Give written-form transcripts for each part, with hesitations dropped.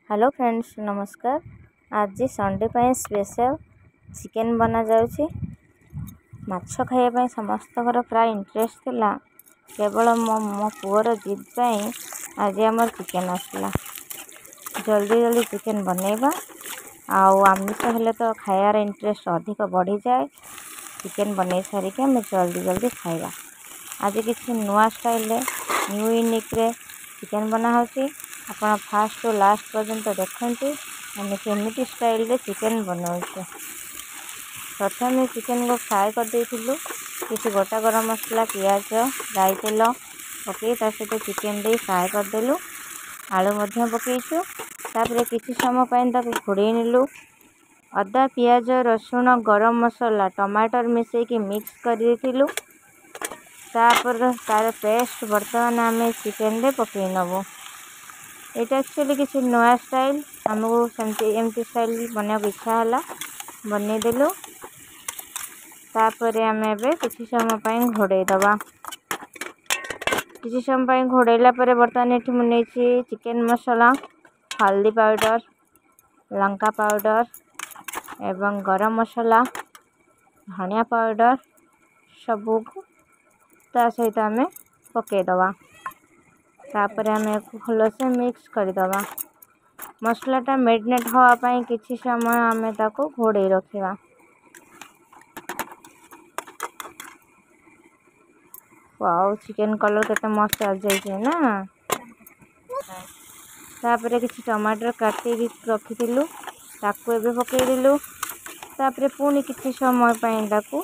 Hello friends नमस्कार। आज Sunday पर स्पेशल चिकेन बना जाउछि। माछ खाइबा समस्त प्राय इंटरेस्ट थिला, केवल मो पुअर जिद पाई आज आमर चिकेन आसला। जल्दी जल्दी चिकेन बनैबा आउ आमिष हेले तो खायार इंटरेस्ट अधिक बढ़ी जाए। चिकेन बनै सारिके आम जल्दी जल्दी खाइबा। आज किसी नुआ स्टाइल न्यू यूनिक रे चिकेन बना होछि। आपण फास्ट टू लास्ट पर्यंत देखते आम केमिटी स्टाइल रे चिकेन बनाऊे। प्रथम चिकेन को फ्राए कर देथिलु। किसी गोटा गरम मसला पियाज राई तेल पकई सहित चिकेन दे फ्राए करदेलु। आलू मध्य पकईचु। तापर किसी समय घोड़े नेलु। अदा पियाज रसुण गरम मसला टमाटर मिसेकी मिक्स कर तार पेस्ट बर्तमान आम चिकेन रे पकई नबू। यहाँ एक्चुअली किसी नया स्टाइल आमको एमती स्टाइल बनवा इच्छा है बनईदेलु। तापर आम ए किसी समय घोड़े दबा। किसी समय घोड़ेला बर्तमान ये मुझे चिकेन मसला हल्दी पाउडर लंका पाउडर एवं गरम मसला धनिया पाउडर सबू ता सहित आम पकईदबा। तापर आम भल से मिक्स करदबा। मसलाटा मेरिनेट होगापाई किसी समय आम ताको घोड़े रखा। वाओ चिकेन कलर केते मस्त आ जाइए ना। तापर किसी टमाटर काटी रखी ताकू एबे पकईदेलु। तापर पुणी किसी समय ताकू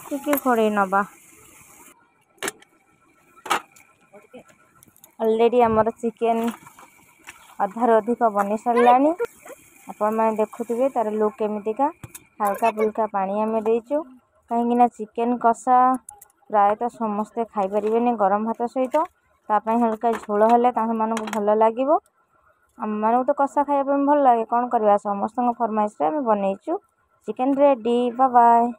टिके घोड़े नबा। ऑलरेडी आमर चिकेन अधार अधिक बनी सारा। आपण मैंने देखुवे तार लुक केमितिका हल्का फुल्का पानी आम देचु कहीं चिकेन कषा प्रायतः समस्ते खाईपर गरम भात सहित तापाई हल्का झोल हेले मानक भल लगे। आम मानक तो कषा खाइबा भल लगे कौन करवा समस्त फरमाइश आम बनईचु। Chicken ready bye bye.